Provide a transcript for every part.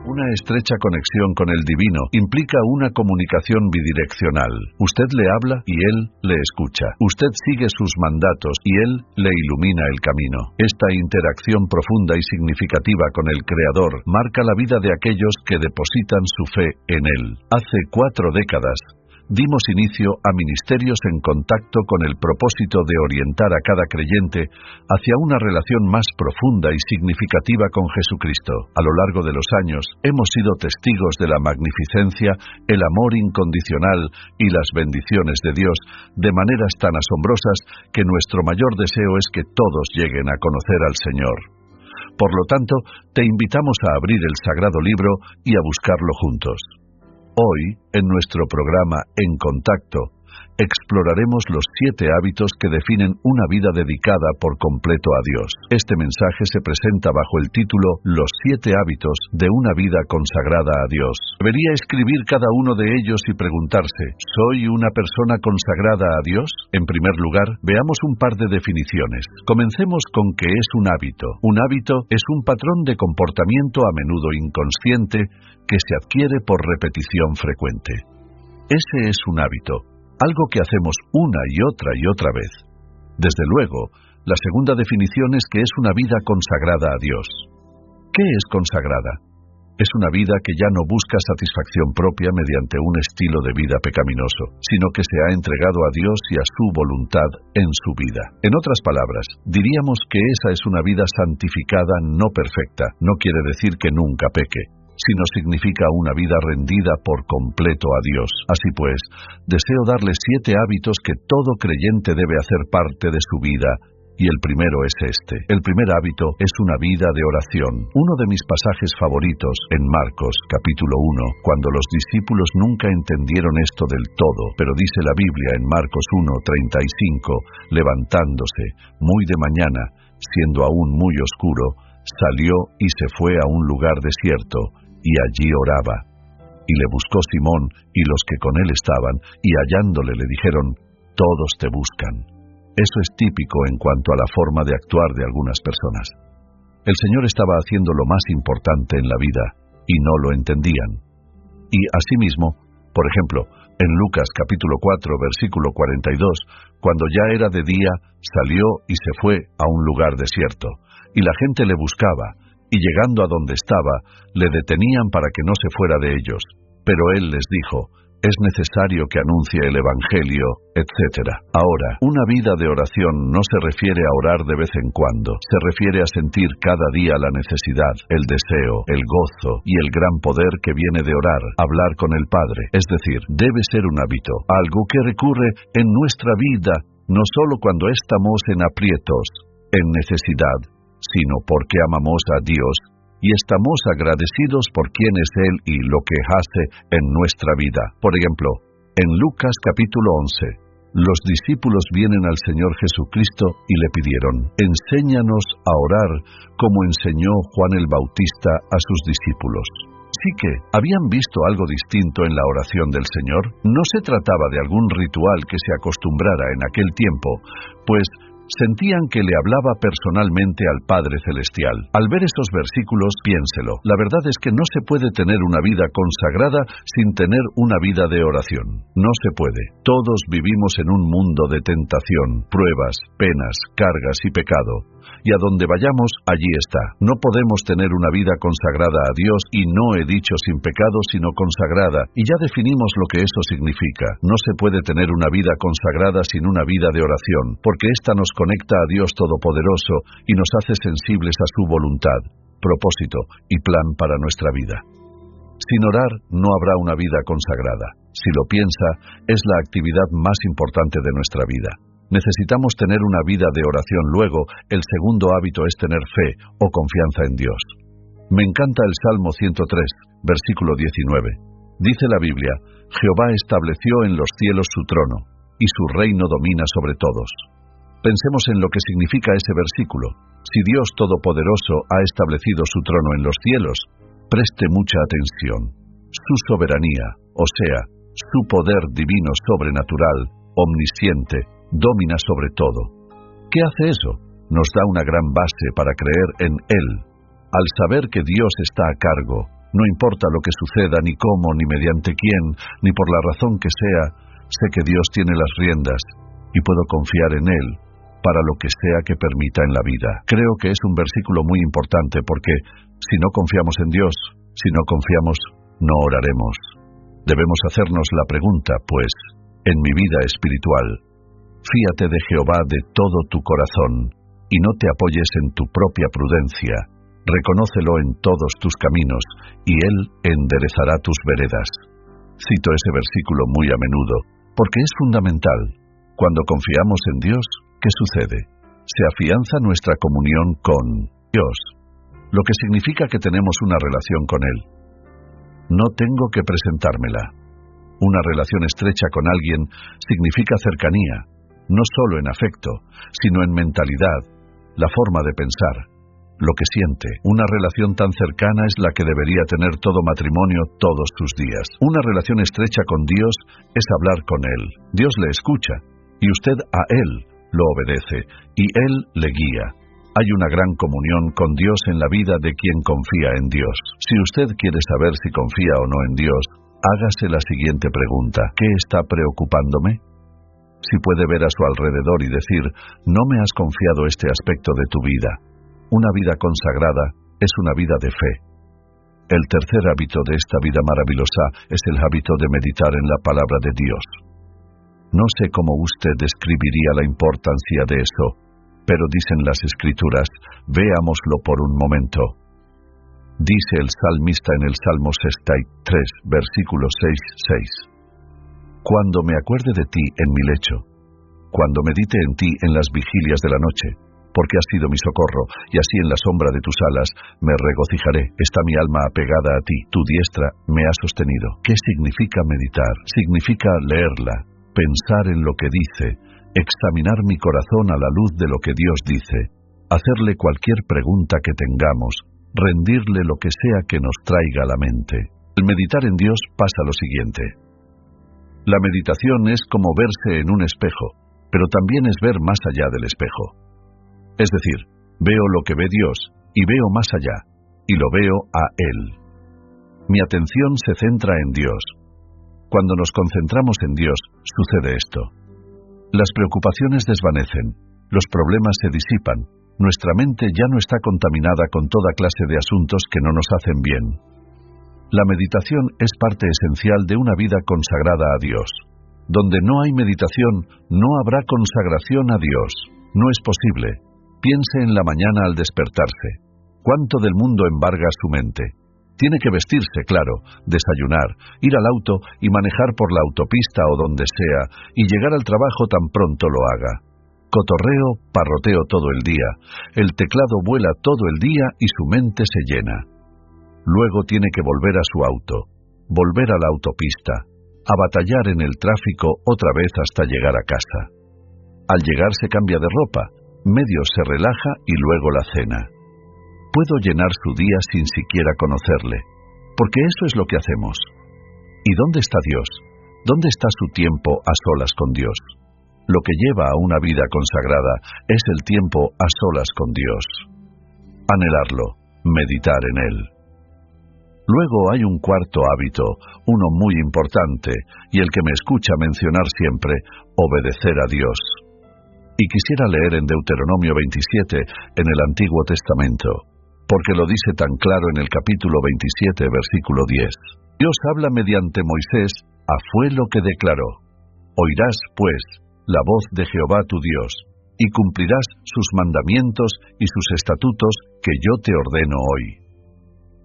Una estrecha conexión con el divino implica una comunicación bidireccional. Usted le habla y él le escucha. Usted sigue sus mandatos y él le ilumina el camino. Esta interacción profunda y significativa con el Creador marca la vida de aquellos que depositan su fe en él. Hace 4 décadas, dimos inicio a ministerios en contacto con el propósito de orientar a cada creyente hacia una relación más profunda y significativa con Jesucristo. A lo largo de los años, hemos sido testigos de la magnificencia, el amor incondicional y las bendiciones de Dios de maneras tan asombrosas que nuestro mayor deseo es que todos lleguen a conocer al Señor. Por lo tanto, te invitamos a abrir el Sagrado Libro y a buscarlo juntos. Hoy, en nuestro programa En Contacto, exploraremos los 7 hábitos que definen una vida dedicada por completo a Dios. Este mensaje se presenta bajo el título Los 7 hábitos de una vida consagrada a Dios. Debería escribir cada uno de ellos y preguntarse, ¿soy una persona consagrada a Dios? En primer lugar, veamos un par de definiciones. Comencemos con qué es un hábito. Un hábito es un patrón de comportamiento a menudo inconsciente que se adquiere por repetición frecuente. Ese es un hábito, algo que hacemos una y otra vez. Desde luego, la segunda definición es que es una vida consagrada a Dios. ¿Qué es consagrada? Es una vida que ya no busca satisfacción propia mediante un estilo de vida pecaminoso, sino que se ha entregado a Dios y a su voluntad en su vida. En otras palabras, diríamos que esa es una vida santificada no perfecta. No quiere decir que nunca peque, sino significa una vida rendida por completo a Dios. Así pues, deseo darle 7 hábitos que todo creyente debe hacer parte de su vida, y el primero es este. El primer hábito es una vida de oración. Uno de mis pasajes favoritos, en Marcos, capítulo 1, cuando los discípulos nunca entendieron esto del todo, pero dice la Biblia en Marcos 1:35, levantándose, muy de mañana, siendo aún muy oscuro, salió y se fue a un lugar desierto, y allí oraba. Y le buscó Simón y los que con él estaban, y hallándole le dijeron, todos te buscan. Eso es típico en cuanto a la forma de actuar de algunas personas. El Señor estaba haciendo lo más importante en la vida, y no lo entendían. Y asimismo, por ejemplo, en Lucas capítulo 4, versículo 42, cuando ya era de día, salió y se fue a un lugar desierto, y la gente le buscaba, y llegando a donde estaba, le detenían para que no se fuera de ellos. Pero él les dijo, es necesario que anuncie el Evangelio, etc. Ahora, una vida de oración no se refiere a orar de vez en cuando, se refiere a sentir cada día la necesidad, el deseo, el gozo y el gran poder que viene de orar, hablar con el Padre. Es decir, debe ser un hábito, algo que recurre en nuestra vida, no solo cuando estamos en aprietos, en necesidad, sino porque amamos a Dios y estamos agradecidos por quién es Él y lo que hace en nuestra vida. Por ejemplo, en Lucas capítulo 11, los discípulos vienen al Señor Jesucristo y le pidieron, enséñanos a orar como enseñó Juan el Bautista a sus discípulos. Así que, ¿habían visto algo distinto en la oración del Señor? No se trataba de algún ritual que se acostumbrara en aquel tiempo, pues sentían que le hablaba personalmente al Padre Celestial. Al ver estos versículos, piénselo. La verdad es que no se puede tener una vida consagrada sin tener una vida de oración. No se puede. Todos vivimos en un mundo de tentación, pruebas, penas, cargas y pecado. Y a donde vayamos, allí está. No podemos tener una vida consagrada a Dios, y no he dicho sin pecado, sino consagrada, y ya definimos lo que eso significa. No se puede tener una vida consagrada sin una vida de oración, porque ésta nos conecta a Dios Todopoderoso y nos hace sensibles a su voluntad, propósito y plan para nuestra vida. Sin orar no habrá una vida consagrada. Si lo piensa, es la actividad más importante de nuestra vida. Necesitamos tener una vida de oración. Luego, el segundo hábito es tener fe o confianza en Dios. Me encanta el Salmo 103, versículo 19. Dice la Biblia, Jehová estableció en los cielos su trono, y su reino domina sobre todos. Pensemos en lo que significa ese versículo. Si Dios Todopoderoso ha establecido su trono en los cielos, preste mucha atención. Su soberanía, o sea, su poder divino sobrenatural, omnisciente, domina sobre todo. ¿Qué hace eso? Nos da una gran base para creer en Él. Al saber que Dios está a cargo, No importa lo que suceda, ni cómo, ni mediante quién, ni por la razón que sea, sé que Dios tiene las riendas y puedo confiar en Él para lo que sea que permita en la vida. Creo que es un versículo muy importante porque si no confiamos en Dios, si no confiamos, no oraremos. Debemos hacernos la pregunta, pues, en mi vida espiritual, fíate de Jehová de todo tu corazón y no te apoyes en tu propia prudencia. Reconócelo en todos tus caminos, y Él enderezará tus veredas. Cito ese versículo muy a menudo, porque es fundamental. Cuando confiamos en Dios, ¿qué sucede? Se afianza nuestra comunión con Dios, lo que significa que tenemos una relación con Él. No tengo que presentármela. Una relación estrecha con alguien significa cercanía, no solo en afecto, sino en mentalidad, la forma de pensar, lo que siente. Una relación tan cercana es la que debería tener todo matrimonio todos sus días. Una relación estrecha con Dios es hablar con Él. Dios le escucha, y usted a Él lo obedece, y Él le guía. Hay una gran comunión con Dios en la vida de quien confía en Dios. Si usted quiere saber si confía o no en Dios, hágase la siguiente pregunta: ¿qué está preocupándome? Si puede ver a su alrededor y decir, no me has confiado este aspecto de tu vida. Una vida consagrada es una vida de fe. El tercer hábito de esta vida maravillosa es el hábito de meditar en la palabra de Dios. No sé cómo usted describiría la importancia de eso, pero dicen las Escrituras, veámoslo por un momento. Dice el salmista en el Salmo 63, versículo 6. Cuando me acuerde de ti en mi lecho, cuando medite en ti en las vigilias de la noche, porque has sido mi socorro, y así en la sombra de tus alas me regocijaré. Está mi alma apegada a ti, tu diestra me ha sostenido. ¿Qué significa meditar? Significa leerla, pensar en lo que dice, examinar mi corazón a la luz de lo que Dios dice, hacerle cualquier pregunta que tengamos, rendirle lo que sea que nos traiga a la mente. El meditar en Dios pasa lo siguiente. La meditación es como verse en un espejo, pero también es ver más allá del espejo. Es decir, veo lo que ve Dios, y veo más allá, y lo veo a Él. Mi atención se centra en Dios. Cuando nos concentramos en Dios, sucede esto. Las preocupaciones desvanecen, los problemas se disipan, nuestra mente ya no está contaminada con toda clase de asuntos que no nos hacen bien. La meditación es parte esencial de una vida consagrada a Dios. Donde no hay meditación, no habrá consagración a Dios. No es posible. Piense en la mañana al despertarse. ¿Cuánto del mundo embarga su mente? Tiene que vestirse, claro, desayunar, ir al auto y manejar por la autopista o donde sea, y llegar al trabajo tan pronto lo haga. Cotorreo, parroteo todo el día. El teclado vuela todo el día y su mente se llena. Luego tiene que volver a su auto, volver a la autopista, a batallar en el tráfico otra vez hasta llegar a casa. Al llegar se cambia de ropa, medio se relaja y luego la cena. Puedo llenar su día sin siquiera conocerle, porque eso es lo que hacemos. ¿Y dónde está Dios? ¿Dónde está su tiempo a solas con Dios? Lo que lleva a una vida consagrada es el tiempo a solas con Dios. Anhelarlo, meditar en Él. Luego hay un cuarto hábito, uno muy importante, y el que me escucha mencionar siempre, obedecer a Dios. Y quisiera leer en Deuteronomio 27, en el Antiguo Testamento, porque lo dice tan claro en el capítulo 27, versículo 10. Dios habla mediante Moisés, fue lo que declaró. Oirás, pues, la voz de Jehová tu Dios, y cumplirás sus mandamientos y sus estatutos que yo te ordeno hoy.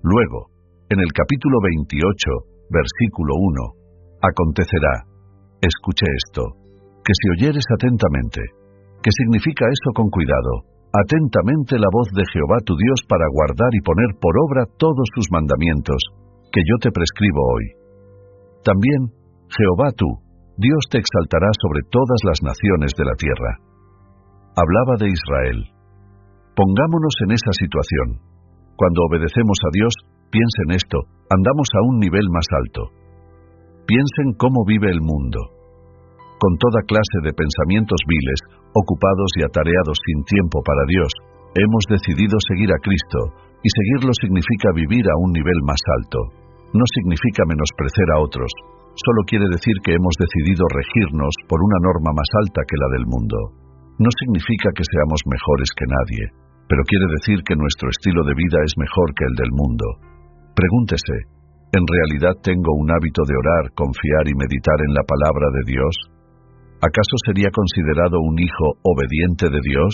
Luego, en el capítulo 28, versículo 1, acontecerá, escuche esto, que si oyeres atentamente. ¿Qué significa eso con cuidado? Atentamente la voz de Jehová tu Dios para guardar y poner por obra todos sus mandamientos, que yo te prescribo hoy. También, Jehová tú, Dios te exaltará sobre todas las naciones de la tierra. Hablaba de Israel. Pongámonos en esa situación. Cuando obedecemos a Dios, piensen esto, andamos a un nivel más alto. Piensen cómo vive el mundo. Con toda clase de pensamientos viles, ocupados y atareados sin tiempo para Dios, Hemos decidido seguir a Cristo, y seguirlo significa vivir a un nivel más alto. No significa menospreciar a otros, solo quiere decir que hemos decidido regirnos por una norma más alta que la del mundo. No significa que seamos mejores que nadie, pero quiere decir que nuestro estilo de vida es mejor que el del mundo. Pregúntese, ¿en realidad tengo un hábito de orar, confiar y meditar en la palabra de Dios? ¿Acaso sería considerado un hijo obediente de Dios?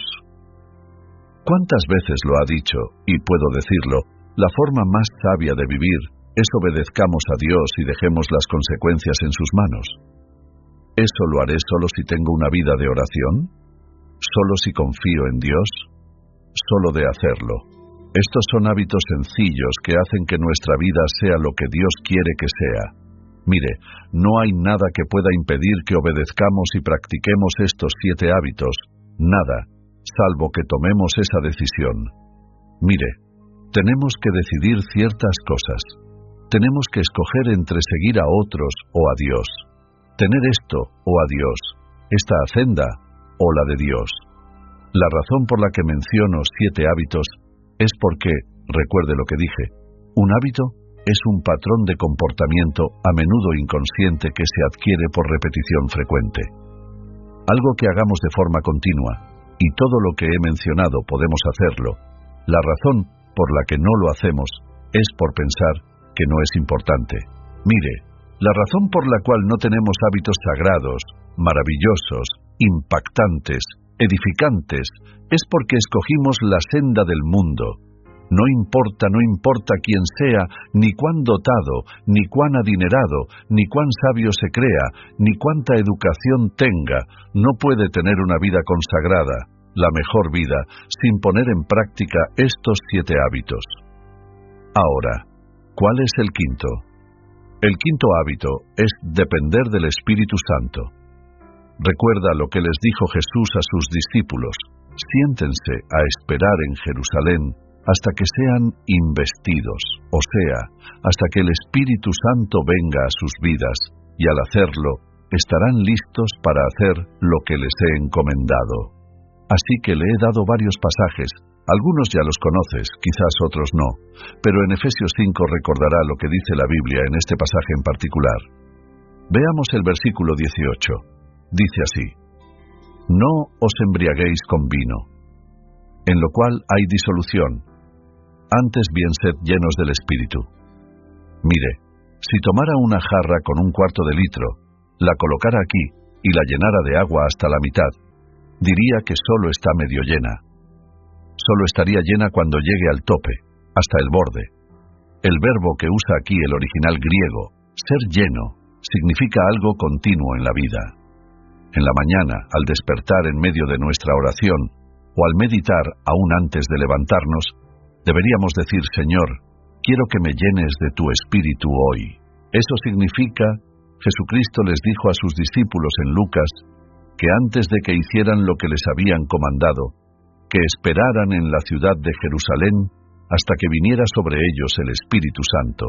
¿Cuántas veces lo ha dicho, y puedo decirlo, la forma más sabia de vivir es obedezcamos a Dios y dejemos las consecuencias en sus manos? ¿Eso lo haré solo si tengo una vida de oración? ¿Solo si confío en Dios? Solo de hacerlo. Estos son hábitos sencillos que hacen que nuestra vida sea lo que Dios quiere que sea. Mire, no hay nada que pueda impedir que obedezcamos y practiquemos estos 7 hábitos, nada, salvo que tomemos esa decisión. Mire, tenemos que decidir ciertas cosas. Tenemos que escoger entre seguir a otros o a Dios, tener esto o a Dios, esta hacienda o la de Dios. La razón por la que menciono 7 hábitos es porque, recuerde lo que dije, un hábito es un patrón de comportamiento a menudo inconsciente que se adquiere por repetición frecuente. Algo que hagamos de forma continua, y todo lo que he mencionado podemos hacerlo. La razón por la que no lo hacemos es por pensar que no es importante. Mire, la razón por la cual no tenemos hábitos sagrados, maravillosos, impactantes, edificantes, es porque escogimos la senda del mundo. No importa quién sea, ni cuán dotado, ni cuán adinerado, ni cuán sabio se crea, ni cuánta educación tenga, no puede tener una vida consagrada, la mejor vida, sin poner en práctica estos 7 hábitos. Ahora, ¿cuál es el quinto? El quinto hábito es depender del Espíritu Santo. Recuerda lo que les dijo Jesús a sus discípulos: siéntense a esperar en Jerusalén hasta que sean investidos, o sea, hasta que el Espíritu Santo venga a sus vidas, y al hacerlo, estarán listos para hacer lo que les he encomendado. Así que le he dado varios pasajes, algunos ya los conoces, quizás otros no, pero en Efesios 5 recordará lo que dice la Biblia en este pasaje en particular. Veamos el versículo 18. Dice así: no os embriaguéis con vino, en lo cual hay disolución, antes bien sed llenos del Espíritu. Mire, si tomara una jarra con 1/4 de litro, la colocara aquí y la llenara de agua hasta la mitad, diría que solo está medio llena. Solo estaría llena cuando llegue al tope, hasta el borde. El verbo que usa aquí el original griego, ser lleno, significa algo continuo en la vida. En la mañana, al despertar en medio de nuestra oración, o al meditar aún antes de levantarnos, deberíamos decir: Señor, quiero que me llenes de tu Espíritu hoy. Eso significa, Jesucristo les dijo a sus discípulos en Lucas, que antes de que hicieran lo que les habían comandado, que esperaran en la ciudad de Jerusalén hasta que viniera sobre ellos el Espíritu Santo,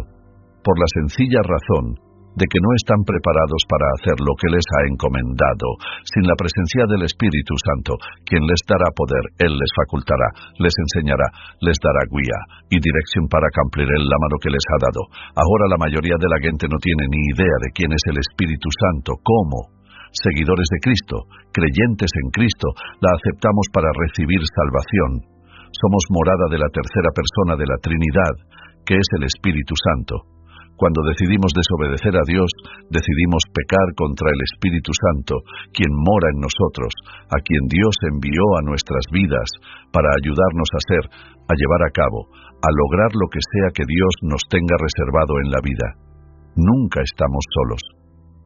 por la sencilla razón de que no están preparados para hacer lo que les ha encomendado. Sin la presencia del Espíritu Santo, quien les dará poder, Él les facultará, les enseñará, les dará guía y dirección para cumplir el llamado que les ha dado. Ahora la mayoría de la gente no tiene ni idea de quién es el Espíritu Santo. ¿Cómo? Seguidores de Cristo, creyentes en Cristo, la aceptamos para recibir salvación. Somos morada de la tercera persona de la Trinidad, que es el Espíritu Santo. Cuando decidimos desobedecer a Dios, decidimos pecar contra el Espíritu Santo, quien mora en nosotros, a quien Dios envió a nuestras vidas para ayudarnos a llevar a cabo, a lograr lo que sea que Dios nos tenga reservado en la vida. Nunca estamos solos.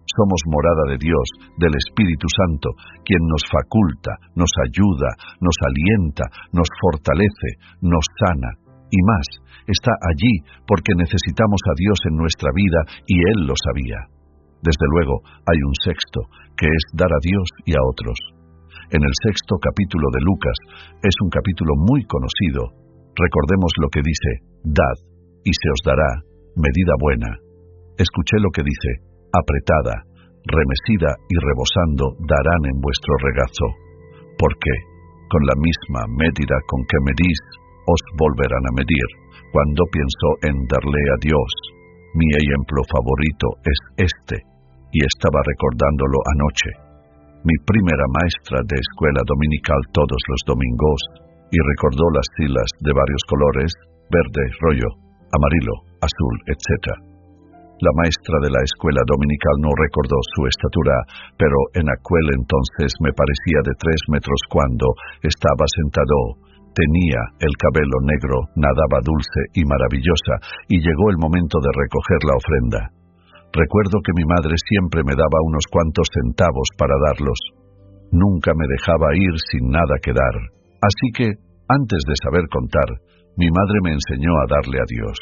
Somos morada de Dios, del Espíritu Santo, quien nos faculta, nos ayuda, nos alienta, nos fortalece, nos sana. Y más, está allí porque necesitamos a Dios en nuestra vida y Él lo sabía. Desde luego, hay un sexto, que es dar a Dios y a otros. En el 6º capítulo de Lucas, es un capítulo muy conocido. Recordemos lo que dice: dad, y se os dará, medida buena. Escuché lo que dice: apretada, remesida y rebosando darán en vuestro regazo. ¿Por qué? Con la misma medida con que medís, os volverán a medir. Cuando pienso en darle a Dios, mi ejemplo favorito es este, y estaba recordándolo anoche. Mi primera maestra de escuela dominical todos los domingos, y recordó las siglas de varios colores, verde, rollo, amarillo, azul, etc. La maestra de la escuela dominical no recordó su estatura, pero en aquel entonces me parecía de 3 metros cuando estaba sentado. Tenía el cabello negro, nadaba dulce y maravillosa, y llegó el momento de recoger la ofrenda. Recuerdo que mi madre siempre me daba unos cuantos centavos para darlos. Nunca me dejaba ir sin nada que dar. Así que, antes de saber contar, mi madre me enseñó a darle a Dios.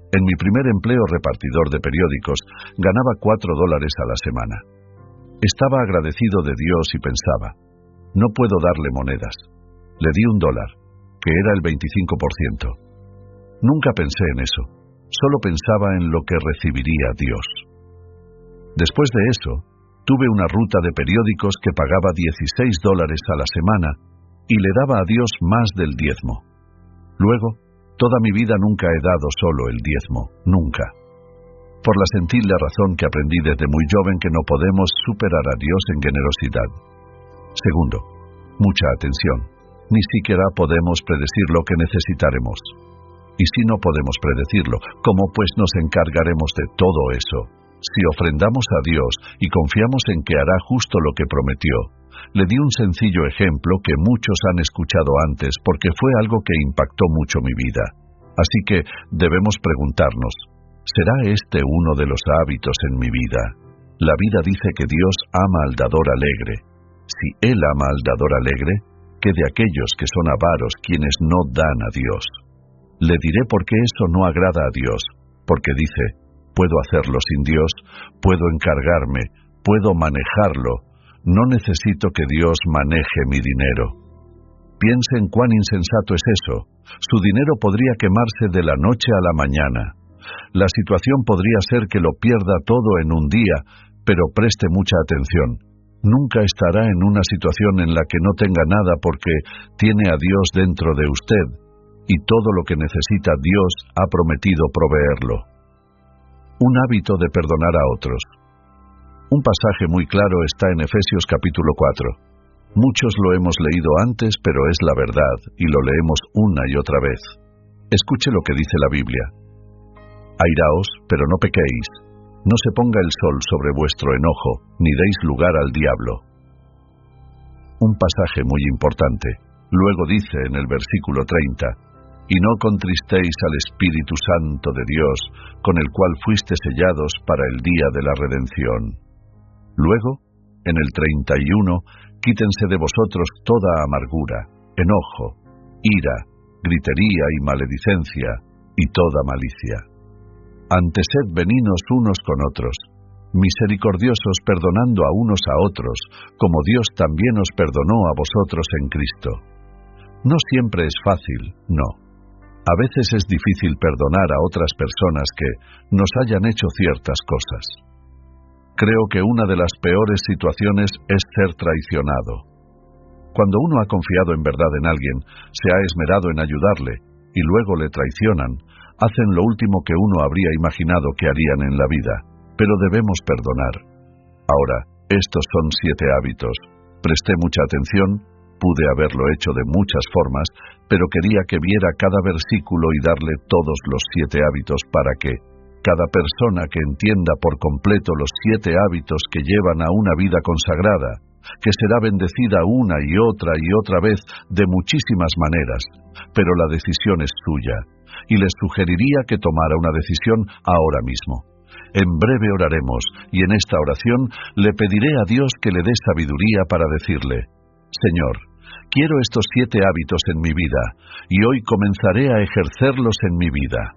En mi primer empleo repartidor de periódicos, ganaba $4 a la semana. Estaba agradecido de Dios y pensaba, no puedo darle monedas. Le di $1, que era el 25%. Nunca pensé en eso, solo pensaba en lo que recibiría Dios. Después de eso, tuve una ruta de periódicos que pagaba $16 a la semana y le daba a Dios más del diezmo. Luego, toda mi vida nunca he dado solo el diezmo, nunca. Por la sencilla razón que aprendí desde muy joven que no podemos superar a Dios en generosidad. Segundo, mucha atención. Ni siquiera podemos predecir lo que necesitaremos. Y si no podemos predecirlo, ¿cómo pues nos encargaremos de todo eso? Si ofrendamos a Dios y confiamos en que hará justo lo que prometió. Le di un sencillo ejemplo que muchos han escuchado antes porque fue algo que impactó mucho mi vida. Así que debemos preguntarnos, ¿será este uno de los hábitos en mi vida? La vida dice que Dios ama al dador alegre. Si Él ama al dador alegre, que de aquellos que son avaros quienes no dan a Dios. Le diré por qué eso no agrada a Dios, porque dice, puedo hacerlo sin Dios, puedo encargarme, puedo manejarlo, no necesito que Dios maneje mi dinero. Piensen cuán insensato es eso. Su dinero podría quemarse de la noche a la mañana. La situación podría ser que lo pierda todo en un día, pero preste mucha atención. Nunca estará en una situación en la que no tenga nada porque tiene a Dios dentro de usted, y todo lo que necesita Dios ha prometido proveerlo. Un hábito de perdonar a otros. Un pasaje muy claro está en Efesios capítulo 4. Muchos lo hemos leído antes, pero es la verdad, y lo leemos una y otra vez. Escuche lo que dice la Biblia. Airaos, pero no pequéis. No se ponga el sol sobre vuestro enojo, ni deis lugar al diablo. Un pasaje muy importante. Luego dice en el versículo 30, y no contristéis al Espíritu Santo de Dios, con el cual fuiste sellados para el día de la redención. Luego, en el 31, quítense de vosotros toda amargura, enojo, ira, gritería y maledicencia, y toda malicia. Antes sed benignos unos con otros, misericordiosos perdonando a unos a otros, como Dios también os perdonó a vosotros en Cristo. No siempre es fácil, no. A veces es difícil perdonar a otras personas que nos hayan hecho ciertas cosas. Creo que una de las peores situaciones es ser traicionado. Cuando uno ha confiado en verdad en alguien, se ha esmerado en ayudarle, y luego le traicionan, hacen lo último que uno habría imaginado que harían en la vida, pero debemos perdonar. Ahora, estos son 7 hábitos. Presté mucha atención, pude haberlo hecho de muchas formas, pero quería que viera cada versículo y darle todos los 7 hábitos para que cada persona que entienda por completo los 7 hábitos que llevan a una vida consagrada, que será bendecida una y otra vez de muchísimas maneras, pero la decisión es suya. Y les sugeriría que tomara una decisión ahora mismo. En breve oraremos, y en esta oración le pediré a Dios que le dé sabiduría para decirle, Señor, quiero estos 7 hábitos en mi vida, y hoy comenzaré a ejercerlos en mi vida.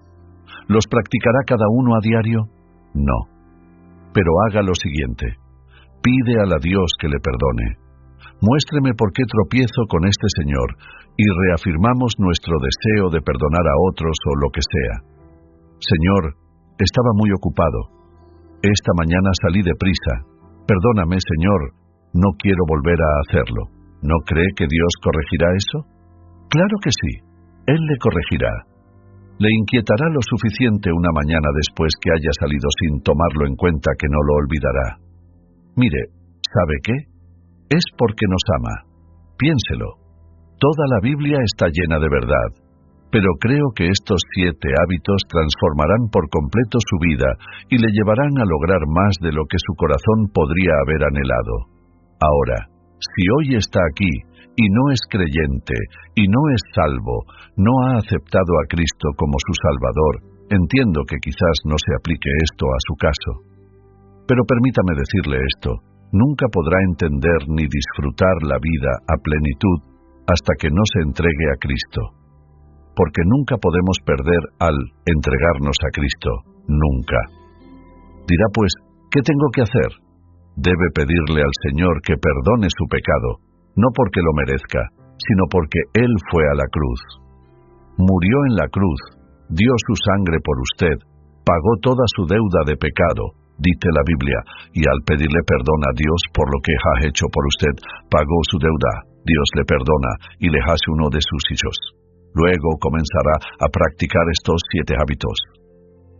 ¿Los practicará cada uno a diario? No. Pero haga lo siguiente. Pide a Dios que le perdone. Muéstreme por qué tropiezo con este señor, y reafirmamos nuestro deseo de perdonar a otros o lo que sea. Señor, estaba muy ocupado. Esta mañana salí deprisa. Perdóname, Señor, no quiero volver a hacerlo. ¿No cree que Dios corregirá eso? Claro que sí. Él le corregirá. Le inquietará lo suficiente una mañana después que haya salido sin tomarlo en cuenta que no lo olvidará. Mire, ¿sabe qué? Es porque nos ama. Piénselo. Toda la Biblia está llena de verdad, pero creo que estos 7 hábitos transformarán por completo su vida y le llevarán a lograr más de lo que su corazón podría haber anhelado. Ahora, si hoy está aquí y no es creyente y no es salvo, no ha aceptado a Cristo como su Salvador, entiendo que quizás no se aplique esto a su caso. Pero permítame decirle esto, nunca podrá entender ni disfrutar la vida a plenitud hasta que no se entregue a Cristo. Porque nunca podemos perder al entregarnos a Cristo, nunca. Dirá pues, ¿qué tengo que hacer? Debe pedirle al Señor que perdone su pecado, no porque lo merezca, sino porque Él fue a la cruz. Murió en la cruz, dio su sangre por usted, pagó toda su deuda de pecado, dice la Biblia, y al pedirle perdón a Dios por lo que ha hecho por usted, pagó su deuda, Dios le perdona y le hace uno de sus hijos. Luego comenzará a practicar estos 7 hábitos.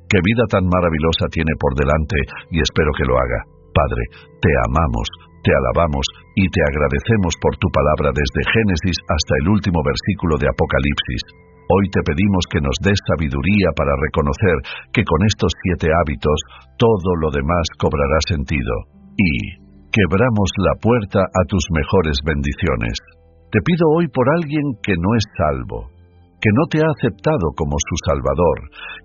¡Qué vida tan maravillosa tiene por delante! Y espero que lo haga. Padre, te amamos, te alabamos y te agradecemos por tu palabra desde Génesis hasta el último versículo de Apocalipsis. Hoy te pedimos que nos des sabiduría para reconocer que con estos 7 hábitos todo lo demás cobrará sentido. Y quebramos la puerta a tus mejores bendiciones. Te pido hoy por alguien que no es salvo, que no te ha aceptado como su Salvador,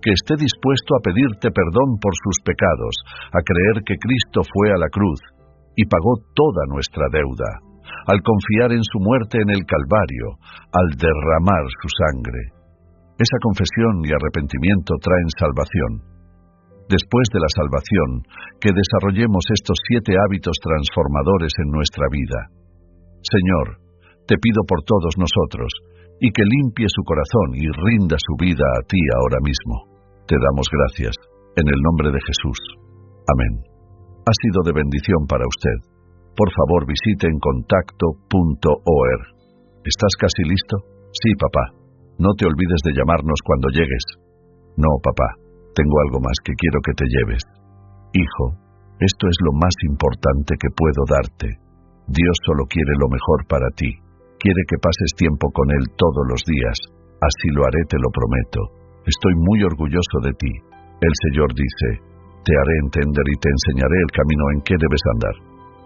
que esté dispuesto a pedirte perdón por sus pecados, a creer que Cristo fue a la cruz y pagó toda nuestra deuda, al confiar en su muerte en el Calvario, al derramar su sangre. Esa confesión y arrepentimiento traen salvación. Después de la salvación, que desarrollemos estos 7 hábitos transformadores en nuestra vida. Señor, te pido por todos nosotros, y que limpie su corazón y rinda su vida a ti ahora mismo. Te damos gracias, en el nombre de Jesús. Amén. Ha sido de bendición para usted. Por favor, visite encontacto.org. ¿Estás casi listo? Sí, papá. No te olvides de llamarnos cuando llegues. No, papá. Tengo algo más que quiero que te lleves. Hijo, esto es lo más importante que puedo darte. Dios solo quiere lo mejor para ti. Quiere que pases tiempo con Él todos los días. Así lo haré, te lo prometo. Estoy muy orgulloso de ti. El Señor dice, te haré entender y te enseñaré el camino en que debes andar.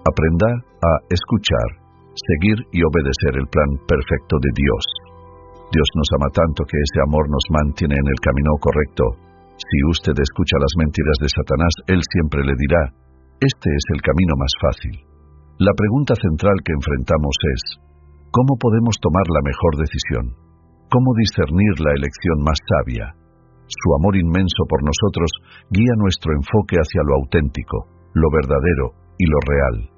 Aprenda a escuchar, seguir y obedecer el plan perfecto de Dios. Dios nos ama tanto que ese amor nos mantiene en el camino correcto. Si usted escucha las mentiras de Satanás, él siempre le dirá, este es el camino más fácil. La pregunta central que enfrentamos es, ¿cómo podemos tomar la mejor decisión? ¿Cómo discernir la elección más sabia? Su amor inmenso por nosotros guía nuestro enfoque hacia lo auténtico, lo verdadero y lo real.